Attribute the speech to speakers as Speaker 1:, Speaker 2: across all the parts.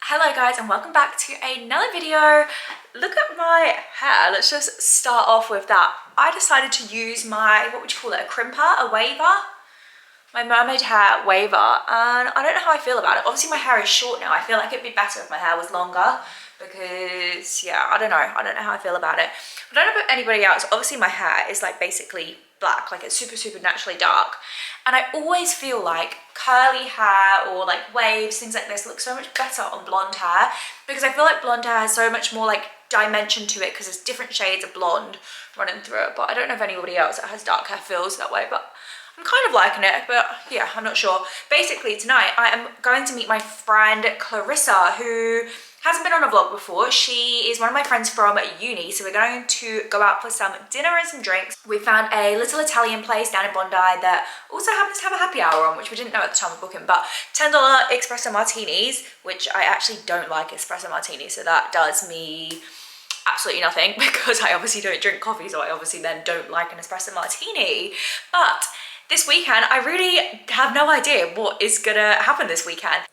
Speaker 1: Hello guys and welcome back to another video. Look at my hair. Let's just start off with that. I decided to use my, what would you call it, a crimper, a waver? My mermaid hair waver, and I don't know how I feel about it. Obviously my hair is short now. I feel like it'd be better if my hair was longer because yeah, I don't know how I feel about it. I don't know about anybody else. Obviously my hair is like basically black, like it's super naturally dark, and I always feel like curly hair or like waves, things like this look so much better on blonde hair because I feel like blonde hair has so much more like dimension to it because there's different shades of blonde running through it. But I don't know if anybody else that has dark hair feels that way, but I'm kind of liking it, but yeah, I'm not sure. Basically tonight I am going to meet my friend Clarissa, who hasn't been on a vlog before. She is one of my friends from uni, so we're going to go out for some dinner and some drinks. We found a little Italian place down in Bondi that also happens to have a happy hour on, which we didn't know at the time of booking, but $10 espresso martinis, which I actually don't like espresso martinis, so that does me absolutely nothing because I obviously don't drink coffee, so I obviously then don't like an espresso martini. But this weekend, I really have no idea what is gonna happen this weekend.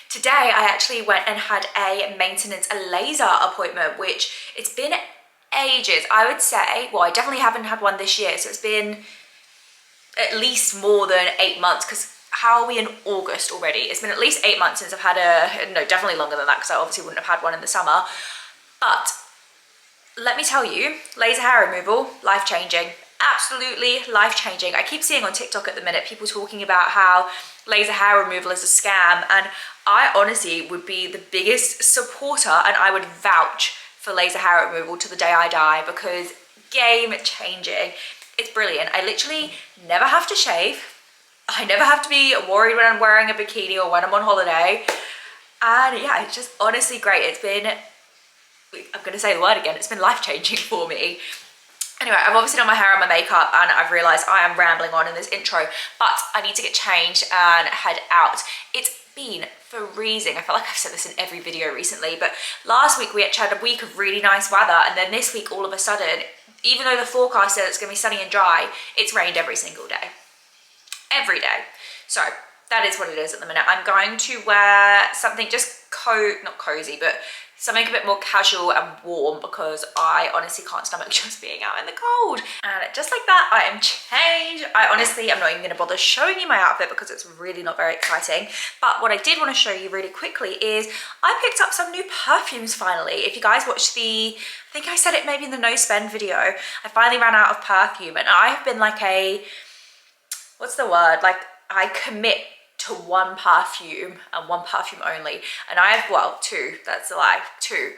Speaker 1: Today, I actually went and had a laser appointment, which it's been ages. I would say, well, I definitely haven't had one this year, so it's been at least more than 8 months, because how are we in August already? It's been at least 8 months since I've had no, definitely longer than that, because I obviously wouldn't have had one in the summer. But let me tell you, laser hair removal, life-changing. Absolutely life-changing. I keep seeing on TikTok at the minute people talking about how laser hair removal is a scam, and I honestly would be the biggest supporter and I would vouch for laser hair removal to the day I die because game-changing. It's brilliant. I literally never have to shave. I never have to be worried when I'm wearing a bikini or when I'm on holiday. And yeah, it's just honestly great. It's been, I'm gonna say the word again, it's been life-changing for me. Anyway, I've obviously done my hair and my makeup and I've realised I am rambling on in this intro, but I need to get changed and head out. It's been freezing. I feel like I've said this in every video recently, but last week we actually had a week of really nice weather, and then this week all of a sudden, even though the forecast said it's going to be sunny and dry, it's rained every single day. Every day. So that is what it is at the minute. I'm going to wear something just not cozy, but something a bit more casual and warm because I honestly can't stomach just being out in the cold. And just like that, I am changed. I honestly am not even going to bother showing you my outfit because it's really not very exciting. But what I did want to show you really quickly is I picked up some new perfumes finally. If you guys watched the, I think I said it maybe in the no spend video, I finally ran out of perfume, and I have been like a, what's the word? Like I commit to one perfume and one perfume only, and I have, well, two, that's a lie, two.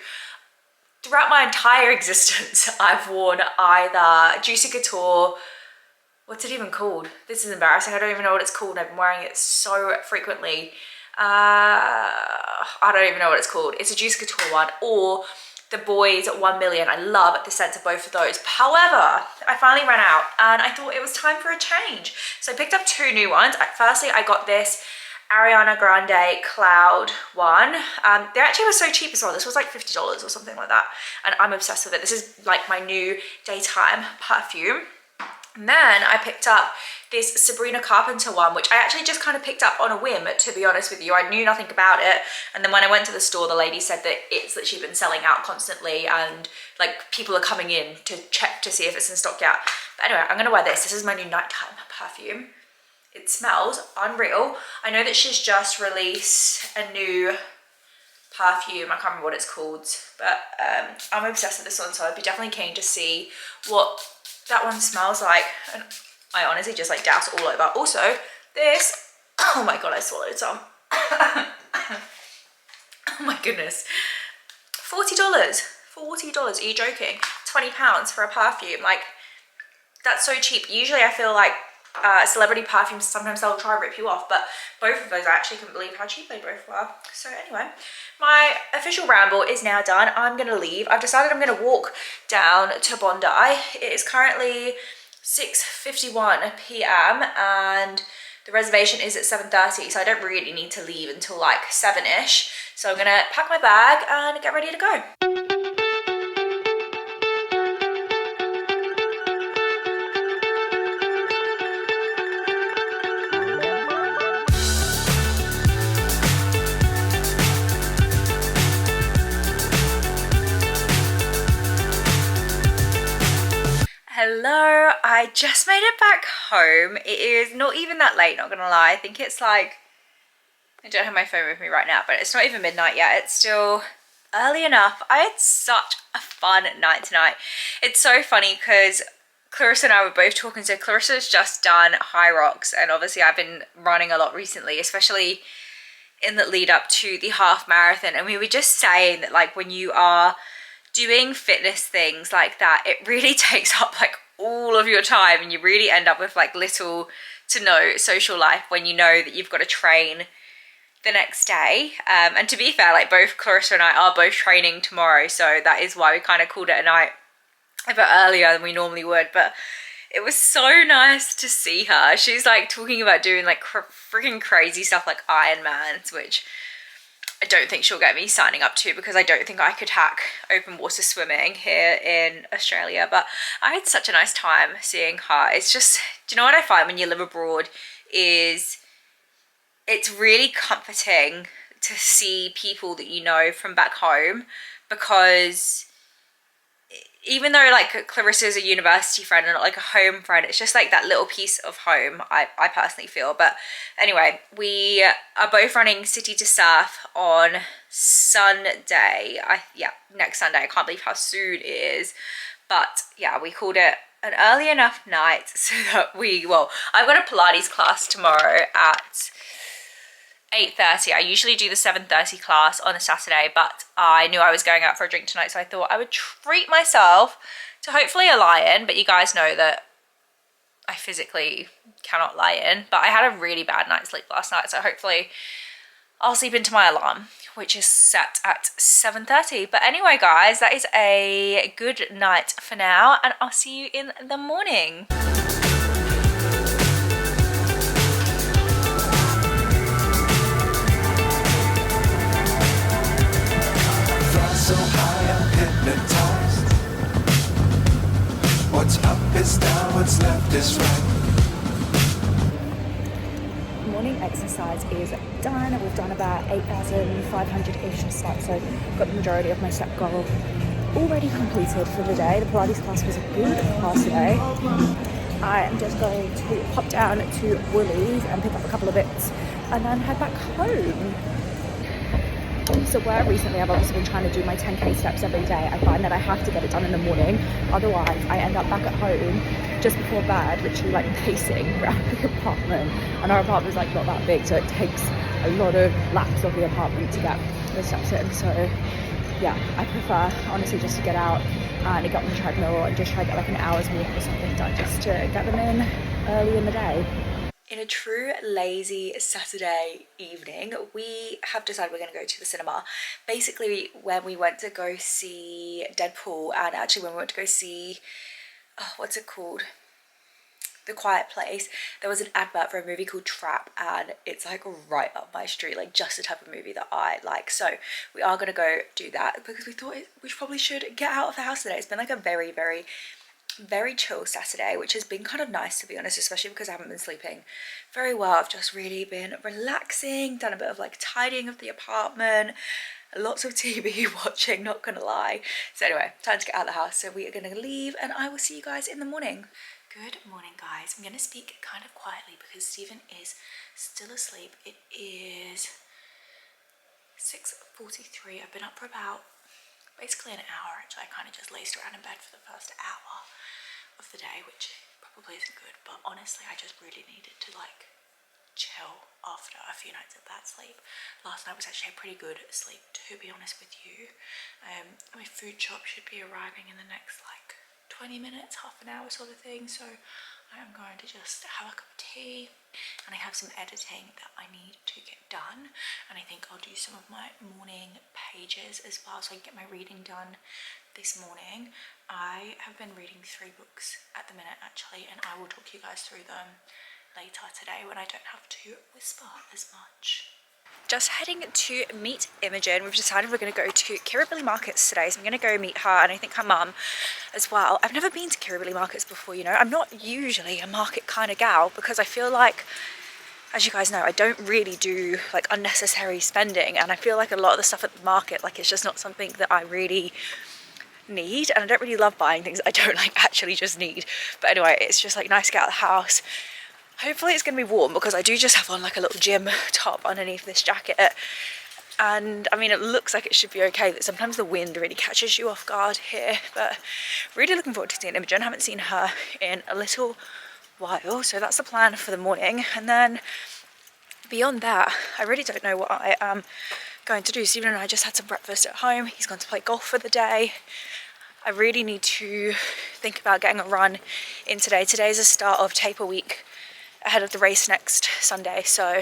Speaker 1: Throughout my entire existence, I've worn either Juicy Couture, what's it even called? This is embarrassing, I don't even know what it's called, I've been wearing it so frequently. I don't even know what it's called. It's a Juicy Couture one, or the Boys 1 Million. I love the scent of both of those. However, I finally ran out and I thought it was time for a change. So I picked up two new ones. Firstly, I got this Ariana Grande Cloud one. They actually were so cheap as well. This was like $50 or something like that. And I'm obsessed with it. This is like my new daytime perfume. And then I picked up this Sabrina Carpenter one, which I actually just kind of picked up on a whim, to be honest with you. I knew nothing about it. And then when I went to the store, the lady said that it's literally been selling out constantly and like people are coming in to check to see if it's in stock yet. But anyway, I'm gonna wear this. This is my new nighttime perfume. It smells unreal. I know that she's just released a new perfume. I can't remember what it's called, but I'm obsessed with this one, so I'd be definitely keen to see what that one smells like. And I honestly just like douse all over. Also, this, oh my god, I swallowed some. Oh my goodness. $40. $40, are you joking? £20 for a perfume. Like, that's so cheap. Usually I feel like celebrity perfumes, sometimes they'll try to rip you off, but both of those, I actually couldn't believe how cheap they both were. So anyway, my official ramble is now done. I'm gonna leave. I've decided I'm gonna walk down to Bondi. It is currently 6:51 p.m. and the reservation is at 7:30, so I don't really need to leave until like 7ish. So I'm gonna pack my bag and get ready to go. Hello, I just made it back home. It is not even that late, not gonna lie. I think it's like, I don't have my phone with me right now, but it's not even midnight yet. It's still early enough. I had such a fun night tonight. It's so funny because Clarissa and I were both talking. So Clarissa's just done High Rocks, and obviously I've been running a lot recently, especially in the lead up to the half marathon. And we were just saying that like when you are doing fitness things like that, it really takes up like all of your time, and you really end up with like little to no social life when you know that you've got to train the next day. And to be fair, like both Clarissa and I are both training tomorrow, so that is why we kind of called it a night a bit earlier than we normally would. But it was so nice to see her. She's like talking about doing like freaking crazy stuff like Ironmans, which I don't think she'll get me signing up to, because I don't think I could hack open water swimming here in Australia. But I had such a nice time seeing her. It's just, do you know what I find when you live abroad is it's really comforting to see people that you know from back home, because even though like Clarissa's a university friend and not like a home friend, it's just like that little piece of home, I personally feel. But anyway, we are both running City to Surf on Sunday. Yeah, next Sunday. I can't believe how soon it is. But yeah, we called it an early enough night so that I've got a Pilates class tomorrow at 8:30. I usually do the 7:30 class on a Saturday, but I knew I was going out for a drink tonight, so I thought I would treat myself to hopefully a lie-in. But you guys know that I physically cannot lie in, but I had a really bad night's sleep last night, so hopefully I'll sleep into my alarm, which is set at 7:30. But anyway guys, that is a good night for now, and I'll see you in the morning.
Speaker 2: So high I'm hypnotized. What's up is down, what's left is right.
Speaker 1: Morning exercise is done. We've done about 8,500-ish steps, so got the majority of my step goal already completed for the day. The Pilates class was a good class today. I am just going to pop down to Woolies and pick up a couple of bits and then head back home. So where recently I've obviously been trying to do my 10k steps every day, I find that I have to get it done in the morning, otherwise I end up back at home just before bed, literally like pacing around the apartment. And our apartment is like not that big, so it takes a lot of laps of the apartment to get the steps in. So yeah, I prefer honestly just to get out and get on the treadmill and just try to get like an hour's walk or something done, just to get them in early in the day. In a true lazy Saturday evening, we have decided we're going to go to the cinema. Basically, when we went to go see Deadpool, and actually when we went to go see, what's it called? The Quiet Place, there was an advert for a movie called Trap, and it's like right up my street, like just the type of movie that I like. So we are going to go do that, because we thought we probably should get out of the house today. It's been like a very, very chill Saturday, which has been kind of nice, to be honest, especially because I haven't been sleeping very well. I've just really been relaxing, done a bit of like tidying of the apartment, lots of TV watching, not gonna lie. So anyway, time to get out of the house. So we are gonna leave, and I will see you guys in the morning. Good morning guys. I'm gonna speak kind of quietly because Stephen is still asleep. It is 6:43. I've been up for about basically an hour. Actually, I kind of just lazed around in bed for the first hour of the day, which probably isn't good, but honestly I just really needed to like chill after a few nights of bad sleep. Last night was actually a pretty good sleep, to be honest with you. My food shop should be arriving in the next like 20 minutes, half an hour sort of thing, so I am going to just have a cup of tea, and I have some editing that I need to get done, and I think I'll do some of my morning pages as well, so I can get my reading done this morning. I have been reading 3 books at the minute actually, and I will talk you guys through them later today when I don't have to whisper as much. Just heading to meet Imogen. We've decided we're going to go to Kirribilli markets today, so I'm going to go meet her, and I think her mum as well. I've never been to Kirribilli markets before, you know. I'm not usually a market kind of gal, because I feel like, as you guys know, I don't really do like unnecessary spending, and I feel like a lot of the stuff at the market, like it's just not something that I really need, and I don't really love buying things I don't like actually just need. But anyway, it's just like nice to get out of the house. Hopefully it's gonna be warm because I do just have on like a little gym top underneath this jacket. And I mean, it looks like it should be okay, but sometimes the wind really catches you off guard here. But really looking forward to seeing Imogen. I haven't seen her in a little while, so that's the plan for the morning. And then beyond that, I really don't know what I am going to do. Stephen and I just had some breakfast at home. He's gone to play golf for the day. I really need to think about getting a run in today. Today's the start of taper week ahead of the race next Sunday, so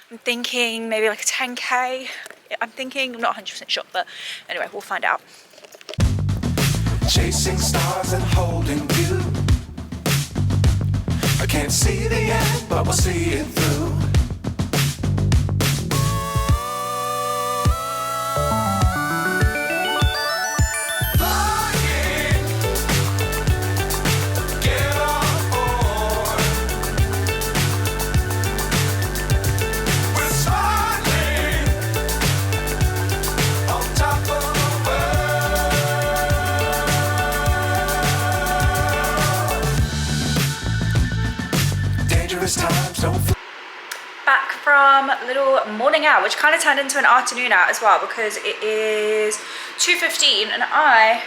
Speaker 1: I'm thinking maybe like a 10k. I'm not 100% sure, but anyway, we'll find out.
Speaker 2: Chasing stars and holding you. I can't see the end, but we'll see it through. Flying, get on board. We're smiling on top of the world. Dangerous times don't fly.
Speaker 1: Back from a little morning out, which kind of turned into an afternoon out as well because it is 2:15 and I'm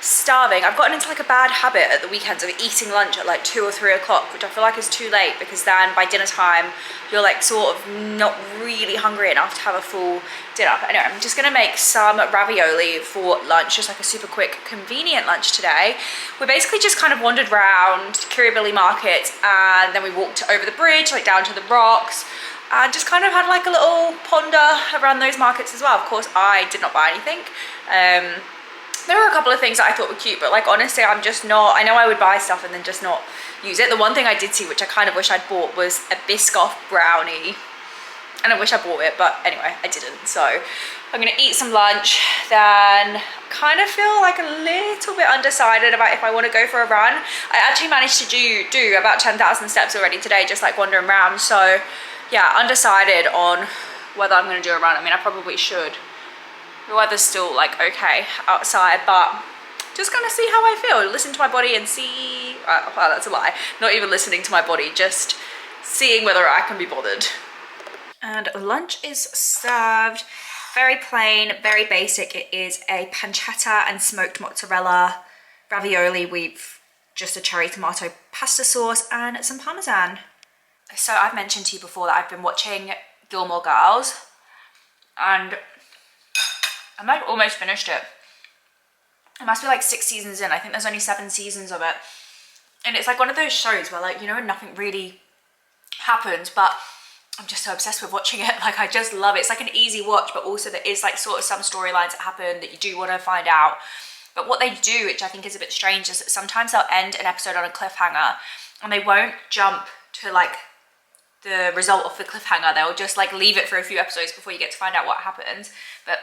Speaker 1: starving. I've gotten into like a bad habit at the weekends of eating lunch at like 2 or 3 o'clock, which I feel like is too late because then by dinner time you're like sort of not really hungry enough to have a full dinner. But anyway, I'm just gonna make some ravioli for lunch, just like a super quick convenient lunch today. We basically just kind of wandered around Kirribilli market and then we walked over the bridge like down to the rocks and just kind of had like a little ponder around those markets as well. Of course I did not buy anything. There were a couple of things that I thought were cute, but like honestly I'm just not, I know I would buy stuff and then just not use it. The one thing I did see which I kind of wish I'd bought was a Biscoff brownie, and I wish I bought it, but anyway I didn't. So I'm gonna eat some lunch, then kind of feel like a little bit undecided about if I want to go for a run. I actually managed to do about 10,000 steps already today, just like wandering around. So yeah, undecided on whether I'm gonna do a run. I mean, I probably should. The weather's still like okay outside, but just gonna see how I feel, listen to my body and see, well that's a lie, not even listening to my body, just seeing whether I can be bothered. And lunch is served, very plain, very basic. It is a pancetta and smoked mozzarella ravioli with just a cherry tomato pasta sauce and some parmesan. So I've mentioned to you before that I've been watching Gilmore Girls and I'm like almost finished it. It must be like 6 seasons in. I think there's only 7 seasons of it. And it's like one of those shows where like, you know, nothing really happens, but I'm just so obsessed with watching it. Like I just love it. It's like an easy watch, but also there is like sort of some storylines that happen that you do want to find out. But what they do, which I think is a bit strange, is that sometimes they'll end an episode on a cliffhanger and they won't jump to like the result of the cliffhanger. They'll just like leave it for a few episodes before you get to find out what happens. But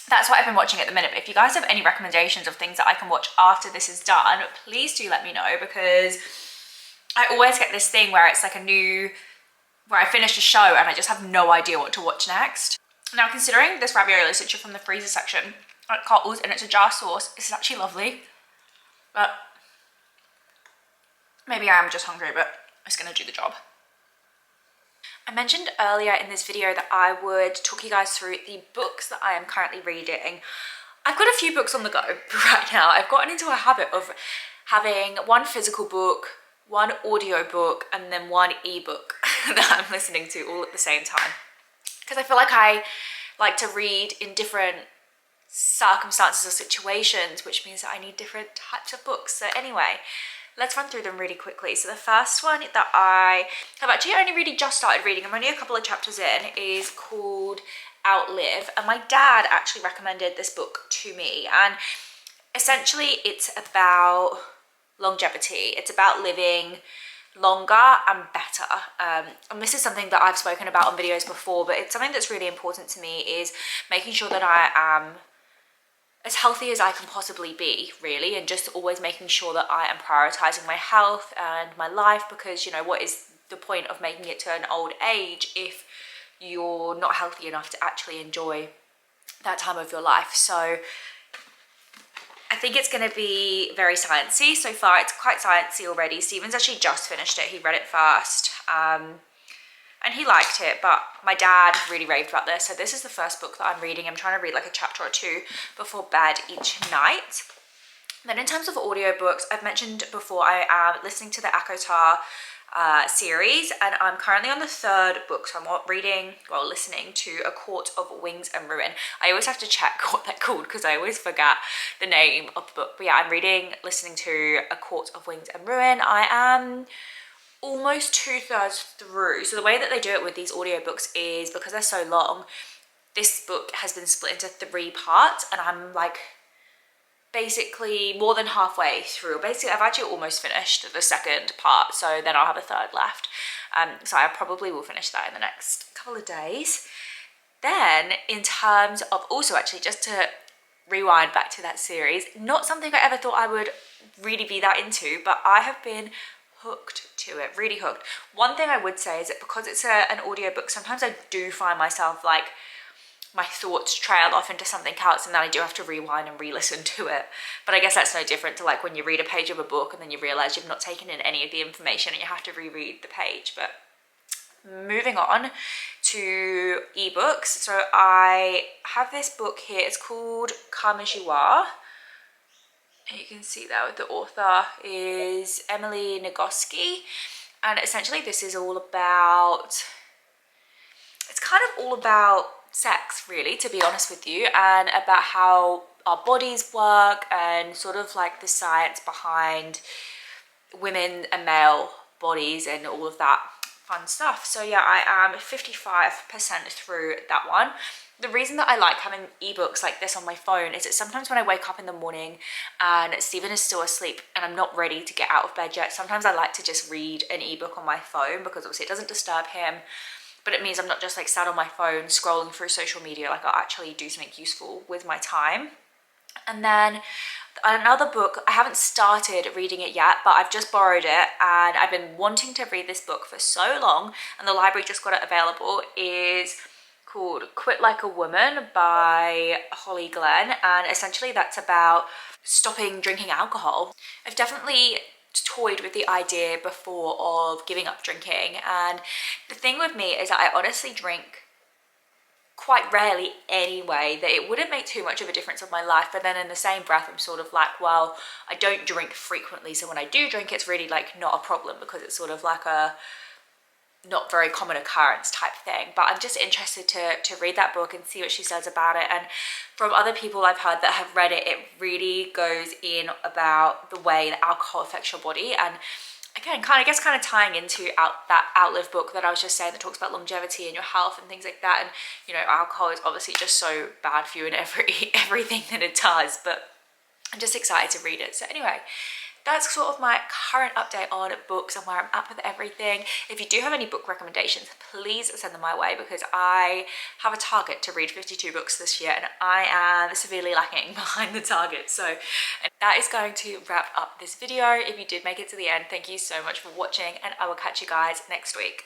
Speaker 1: that's what I've been watching at the minute. But if you guys have any recommendations of things that I can watch after this is done, please do let me know, because I always get this thing where it's like where I finish a show and I just have no idea what to watch next. Now, considering this ravioli is literally from the freezer section at Coles and it's a jar sauce, this is actually lovely. But maybe I am just hungry, but it's gonna do the job. I mentioned earlier in this video that I would talk you guys through the books that I am currently reading. I've got a few books on the go right now. I've gotten into a habit of having one physical book, one audio book, and then one ebook that I'm listening to all at the same time. Because I feel like I like to read in different circumstances or situations, which means that I need different types of books. So anyway, let's run through them really quickly. So the first one that I have actually only really just started reading, I'm only a couple of chapters in, is called Outlive. And my dad actually recommended this book to me. And essentially it's about longevity. It's about living longer and better. And this is something that I've spoken about on videos before, but it's something that's really important to me, is making sure that I am as healthy as I can possibly be, really, and just always making sure that I am prioritizing my health and my life, because, you know, what is the point of making it to an old age if you're not healthy enough to actually enjoy that time of your life? So I think it's going to be very sciencey. So far it's quite sciencey already. Steven's actually just finished it. He read it first and he liked it, but my dad really raved about this. So this is the first book that I'm reading. I'm trying to read like a chapter or two before bed each night. Then in terms of audiobooks, I've mentioned before I am listening to the ACOTAR series, and I'm currently on the third book. So I'm listening to A Court of Wings and Ruin. I always have to check what they're called because I always forget the name of the book. But yeah, I'm listening to A Court of Wings and Ruin. I am almost 2/3 through. So the way that they do it with these audiobooks is because they're so long, this book has been split into 3 parts, and I'm like basically more than halfway through. Basically, I've actually almost finished the second part, so then I'll have a third left. So I probably will finish that in the next couple of days. Then in terms of also actually just to rewind back to that series, not something I ever thought I would really be that into, but I have been hooked to it, really hooked. One thing I would say is that because it's an audiobook, sometimes I do find myself like my thoughts trail off into something else, and then I do have to rewind and re-listen to it. But I guess that's no different to like when you read a page of a book and then you realize you've not taken in any of the information and you have to reread the page. But moving on to ebooks, so I have this book here. It's called Come As You Are. You can see that the author is Emily Nagoski, and essentially this is all about, it's kind of all about sex really, to be honest with you, and about how our bodies work and sort of like the science behind women and male bodies and all of that fun stuff. So yeah, I am 55% through that one. The reason that I like having ebooks like this on my phone is that sometimes when I wake up in the morning and Stephen is still asleep and I'm not ready to get out of bed yet, sometimes I like to just read an ebook on my phone because obviously it doesn't disturb him, but it means I'm not just like sat on my phone scrolling through social media. Like I'll actually do something useful with my time. And then another book, I haven't started reading it yet, but I've just borrowed it and I've been wanting to read this book for so long, and the library just got it available, is called Quit Like a Woman by Holly Glenn, and essentially that's about stopping drinking alcohol. I've definitely toyed with the idea before of giving up drinking, and the thing with me is that I honestly drink quite rarely anyway, that it wouldn't make too much of a difference in my life. But then in the same breath I'm sort of like, well, I don't drink frequently, so when I do drink it's really like not a problem because it's sort of like a not very common occurrence type thing. But I'm just interested to read that book and see what she says about it. And from other people I've heard that have read it, it really goes in about the way that alcohol affects your body. And again, kind of tying into that Outlive book that I was just saying, that talks about longevity and your health and things like that. And you know, alcohol is obviously just so bad for you in everything that it does, but I'm just excited to read it. So anyway, that's sort of my current update on books and where I'm at with everything. If you do have any book recommendations, please send them my way, because I have a target to read 52 books this year and I am severely lacking behind the target. So that is going to wrap up this video. If you did make it to the end, thank you so much for watching, and I will catch you guys next week.